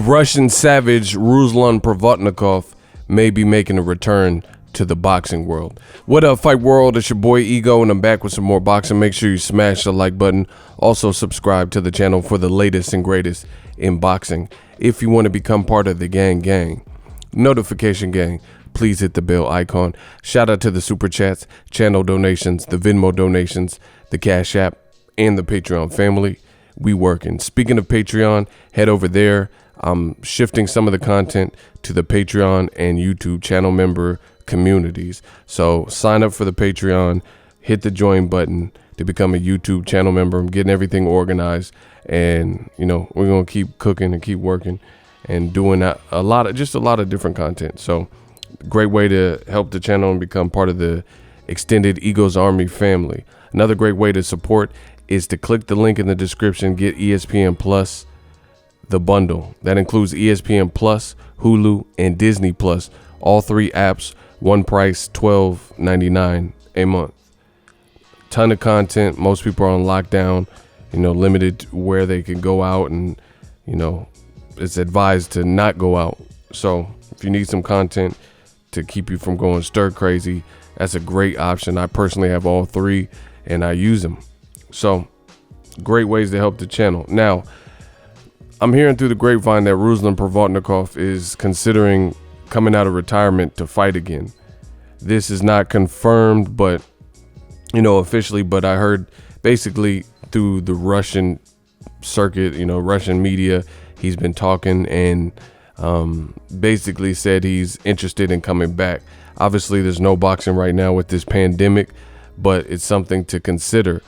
Russian savage Ruslan Provodnikov may be making a return to the boxing world. What up, fight world? It's your boy Ego, and I'm back with some more boxing. Make sure you smash the like button. Also subscribe to the channel for the latest and greatest in boxing. If you want to become part of the gang, notification gang, please hit the bell icon. Shout out to the super chats, channel donations, the Venmo donations, the Cash App, and the Patreon family. We working. Speaking of Patreon, head over there. I'm shifting some of the content to the Patreon and YouTube channel member communities. So sign up for the Patreon, hit the join button to become a YouTube channel member. I'm getting everything organized, and we're gonna keep cooking and keep working and doing a lot of different content. So great way to help the channel and become part of the extended Eagles Army family. Another great way to support is to click the link in the description, get ESPN Plus, the bundle. That includes ESPN Plus, Hulu, and Disney Plus. All three apps, one price, $12.99 a month. Ton of content. Most people are on lockdown, limited where they can go out, and, it's advised to not go out. So if you need some content to keep you from going stir crazy, that's a great option. I personally have all three, and I use them. So great ways to help the channel. Now, I'm hearing through the grapevine that Ruslan Provodnikov is considering coming out of retirement to fight again. This is not confirmed, but officially, but I heard basically through the Russian circuit, Russian media, he's been talking and basically said he's interested in coming back. Obviously, there's no boxing right now with this pandemic, but it's something to consider.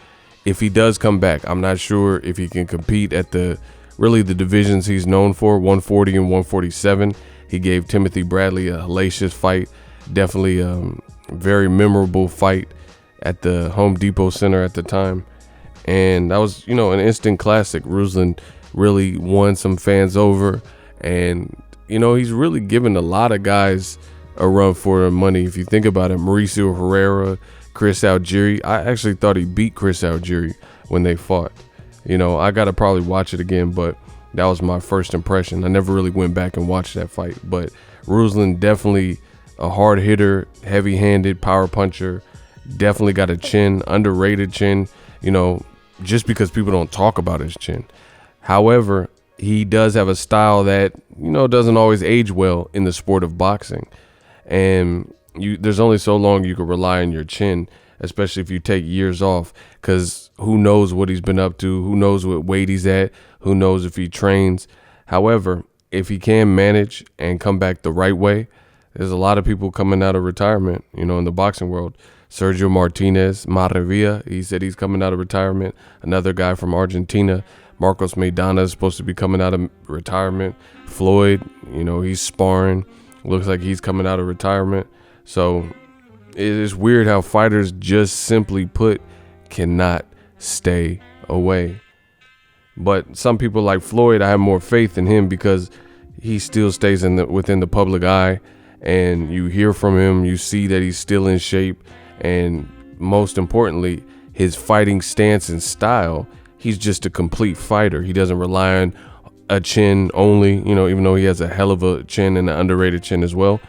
If he does come back, I'm not sure if he can compete at the divisions he's known for, 140 and 147. He gave Timothy Bradley a hellacious fight. Definitely a very memorable fight at the Home Depot Center at the time. And that was, an instant classic. Ruslan really won some fans over. And, he's really given a lot of guys a run for their money. If you think about it, Mauricio Herrera, Chris Algieri. I actually thought he beat Chris Algieri when they fought. I got to probably watch it again, but that was my first impression. I never really went back and watched that fight. But Ruslan, definitely a hard hitter, heavy-handed, power puncher. Definitely got a chin, underrated chin, just because people don't talk about his chin. However, he does have a style that, doesn't always age well in the sport of boxing. And there's only so long you can rely on your chin, especially if you take years off, because who knows what he's been up to, who knows what weight he's at, who knows if he trains. However, if he can manage and come back the right way, there's a lot of people coming out of retirement, in the boxing world. Sergio Martinez, Maravilla, he said he's coming out of retirement. Another guy from Argentina, Marcos Maidana, is supposed to be coming out of retirement. Floyd, he's sparring. Looks like he's coming out of retirement. So it is weird how fighters, just simply put, cannot stay away. But some people like Floyd, I have more faith in him because he still stays within the public eye, and you hear from him, you see that he's still in shape, and most importantly, his fighting stance and style, he's just a complete fighter. He doesn't rely on a chin only, even though he has a hell of a chin and an underrated chin as well.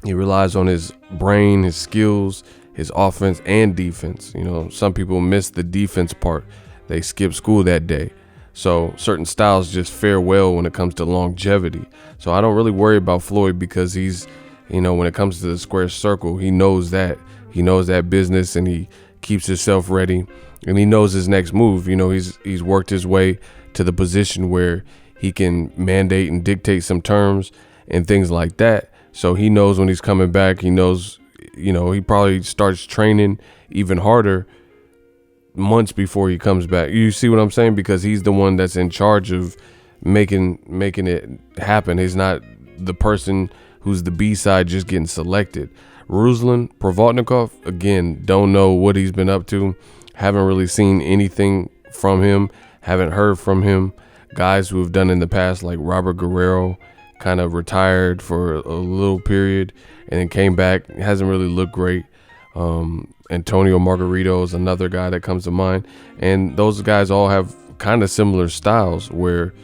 He relies on his brain, his skills, his offense and defense. Some people miss the defense part. They skip school that day. So certain styles just fare well when it comes to longevity. So I don't really worry about Floyd because he's, when it comes to the square circle, he knows that. He knows that business, and he keeps himself ready, and he knows his next move. He's worked his way to the position where he can mandate and dictate some terms and things like that. So he knows when he's coming back. He knows, he probably starts training even harder months before he comes back. You see what I'm saying? Because he's the one that's in charge of making it happen. He's not the person who's the B-side just getting selected. Ruslan Provodnikov, again, don't know what he's been up to. Haven't really seen anything from him. Haven't heard from him. Guys who have done in the past, like Robert Guerrero, kind of retired for a little period and then came back. Hasn't really looked great. Antonio Margarito is another guy that comes to mind. And those guys all have kind of similar styles where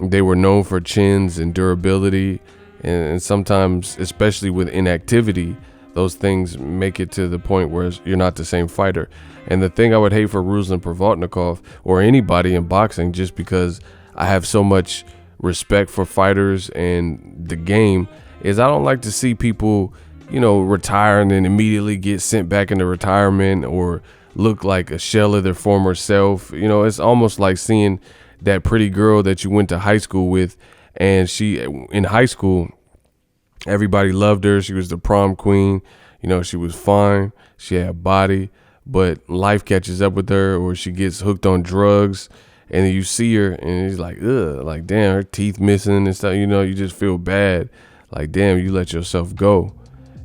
they were known for chins and durability, and sometimes, especially with inactivity, those things make it to the point where you're not the same fighter. And the thing I would hate for Ruslan Provodnikov or anybody in boxing, just because I have so much respect for fighters and the game, is I don't like to see people, retire and then immediately get sent back into retirement or look like a shell of their former self. It's almost like seeing that pretty girl that you went to high school with, and in high school, everybody loved her. She was the prom queen. She was fine. She had body, but life catches up with her, or she gets hooked on drugs, and then you see her and it's like, ugh, like, damn, her teeth missing and stuff. You just feel bad. Like, damn, you let yourself go.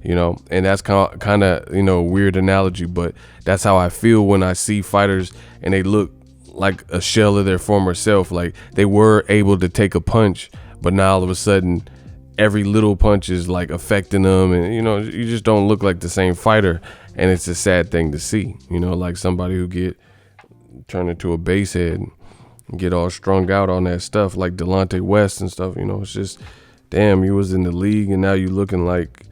And that's kind of, weird analogy, but that's how I feel when I see fighters and they look like a shell of their former self. Like, they were able to take a punch, but now all of a sudden every little punch is like affecting them, and you just don't look like the same fighter. And it's a sad thing to see, like somebody who get turned into a basehead and get all strung out on that stuff, like Delonte West and stuff. It's just, damn, you was in the league and now you looking like,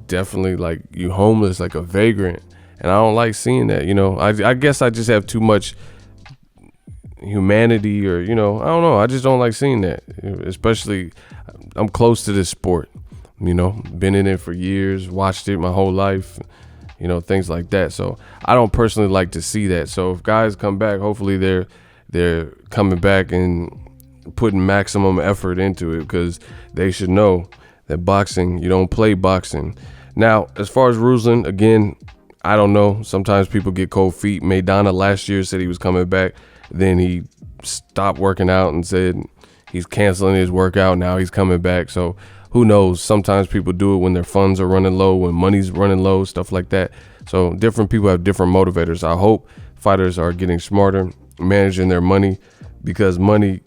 definitely like you homeless, like a vagrant. And I don't like seeing that. I guess I just have too much humanity, or I don't know, I just don't like seeing that. Especially, I'm close to this sport, been in it for years, watched it my whole life, things like that. So I don't personally like to see that. So if guys come back, hopefully they're coming back and putting maximum effort into it, because they should know that boxing, you don't play boxing. Now, as far as Ruslan, again, I don't know. Sometimes people get cold feet. Maidana last year said he was coming back. Then he stopped working out and said he's canceling his workout. Now he's coming back. So who knows? Sometimes people do it when their funds are running low, when money's running low, stuff like that. So different people have different motivators. I hope fighters are getting smarter, managing their money, because money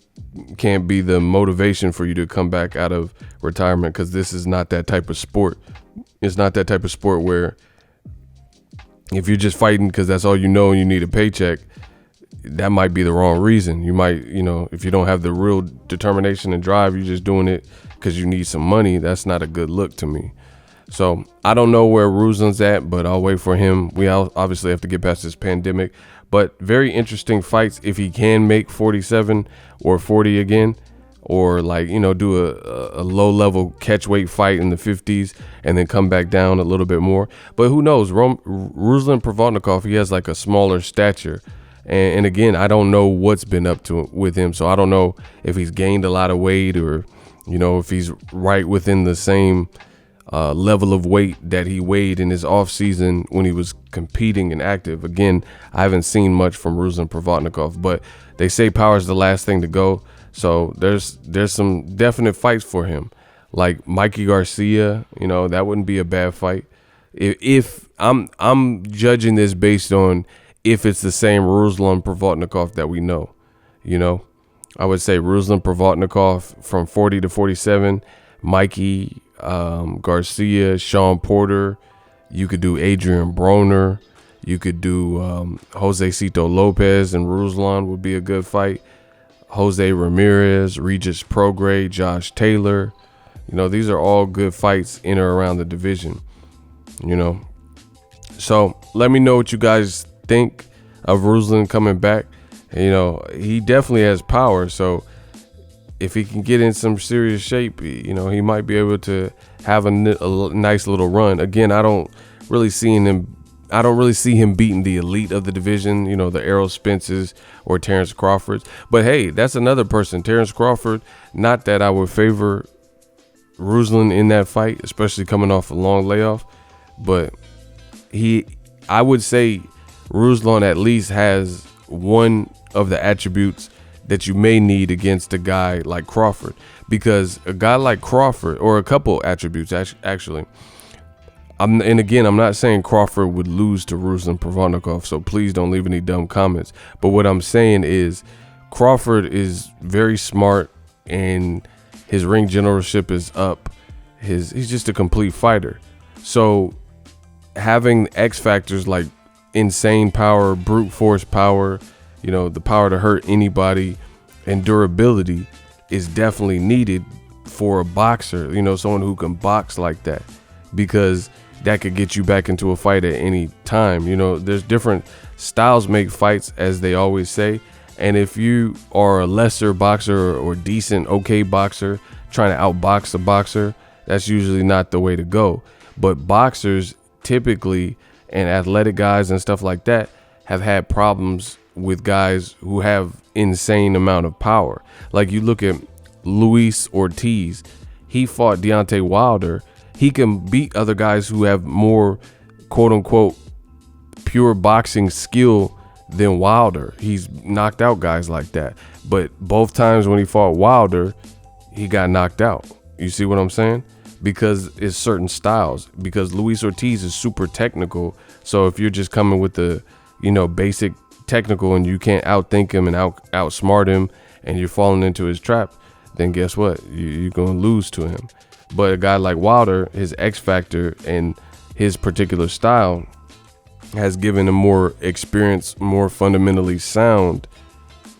can't be the motivation for you to come back out of retirement, because this is not that type of sport. It's not that type of sport where if you're just fighting because that's all and you need a paycheck, that might be the wrong reason. You might, if you don't have the real determination and drive, you're just doing it because you need some money. That's not a good look to me. So I don't know where Ruslan's at, but I'll wait for him. We obviously have to get past this pandemic, but very interesting fights if he can make 47 or 40 again, or do a low level catch weight fight in the 50s and then come back down a little bit more. But who knows? Ruslan Provodnikov, he has like a smaller stature. And again, I don't know what's been up to with him. So I don't know if he's gained a lot of weight, or, if he's right within the same level of weight that he weighed in his off season when he was competing and active. Again, I haven't seen much from Ruslan Provodnikov, but they say power is the last thing to go. So there's some definite fights for him, like Mikey Garcia. That wouldn't be a bad fight. If I'm judging this based on if it's the same Ruslan Provodnikov that we know, I would say Ruslan Provodnikov from 40 to 47, Mikey Garcia, Sean Porter. You could do Adrian Broner. You could do Jose Cito Lopez and Ruslan would be a good fight. Jose Ramirez, Regis Prograis, Josh Taylor. These are all good fights in or around the division. So let me know what you guys think of Ruslan coming back. He definitely has power. So if he can get in some serious shape, he might be able to have a nice little run. Again, I don't really see him beating the elite of the division, the Errol Spences or Terrence Crawfords. But hey, that's another person, Terrence Crawford. Not that I would favor Ruslan in that fight, especially coming off a long layoff. But I would say Ruslan at least has one of the attributes that you may need against a guy like Crawford, because a guy like Crawford, or a couple attributes actually. I'm not saying Crawford would lose to Ruslan Provodnikov, so please don't leave any dumb comments. But what I'm saying is Crawford is very smart and his ring generalship is up. He's just a complete fighter. So having X factors like insane power, brute force power, the power to hurt anybody, and durability is definitely needed for a boxer, you know, someone who can box like that, because that could get you back into a fight at any time. You know, there's different styles make fights, as they always say. And if you are a lesser boxer or decent, okay boxer, trying to outbox a boxer, that's usually not the way to go. But boxers typically, and athletic guys and stuff like that, have had problems with guys who have insane amount of power. Like you look at Luis Ortiz, he fought Deontay Wilder. He can beat other guys who have more quote unquote pure boxing skill than Wilder. He's knocked out guys like that. But both times when he fought Wilder, he got knocked out. You see what I'm saying? Because it's certain styles. Because Luis Ortiz is super technical. So if you're just coming with the, you know, basic technical and you can't outthink him and outsmart him and you're falling into his trap, then guess what? You're going to lose to him. But a guy like Wilder, his X factor and his particular style has given a more experienced, more fundamentally sound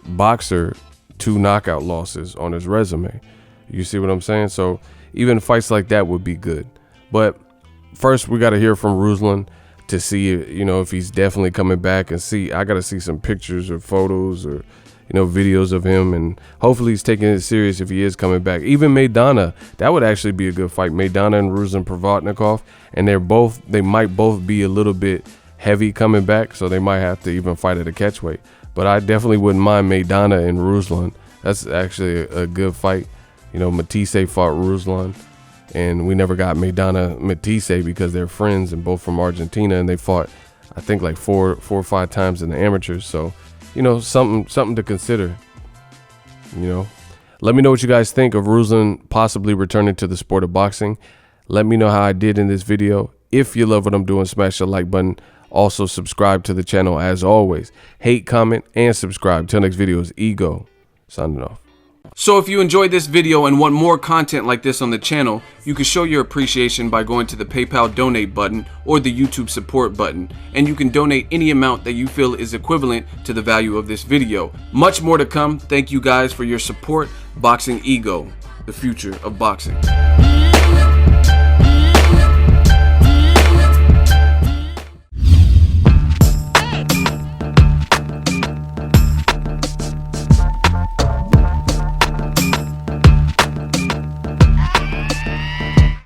boxer 2 knockout losses on his resume. You see what I'm saying? So even fights like that would be good. But first, we got to hear from Ruslan to see, you know, if he's definitely coming back. And see, I got to see some pictures or photos or, you know, videos of him, and hopefully he's taking it serious if he is coming back. Even Maidana, that would actually be a good fight. Maidana and Ruslan Provodnikov, and they might both be a little bit heavy coming back, so they might have to even fight at a catchweight. But I definitely wouldn't mind Maidana and Ruslan. That's actually a good fight. You know, Matisse fought Ruslan, and we never got Maidana Matisse because they're friends and both from Argentina, and they fought, I think, like four or five times in the amateurs. So, you know, something to consider. You know, let me know what you guys think of Ruslan possibly returning to the sport of boxing. Let me know how I did in this video. If you love what I'm doing, smash the like button. Also, subscribe to the channel as always. Hate, comment, and subscribe. Till next video is Ego signing off. So if you enjoyed this video and want more content like this on the channel, you can show your appreciation by going to the PayPal donate button or the YouTube support button, and you can donate any amount that you feel is equivalent to the value of this video. Much more to come. Thank you guys for your support. Boxing Ego, the future of boxing.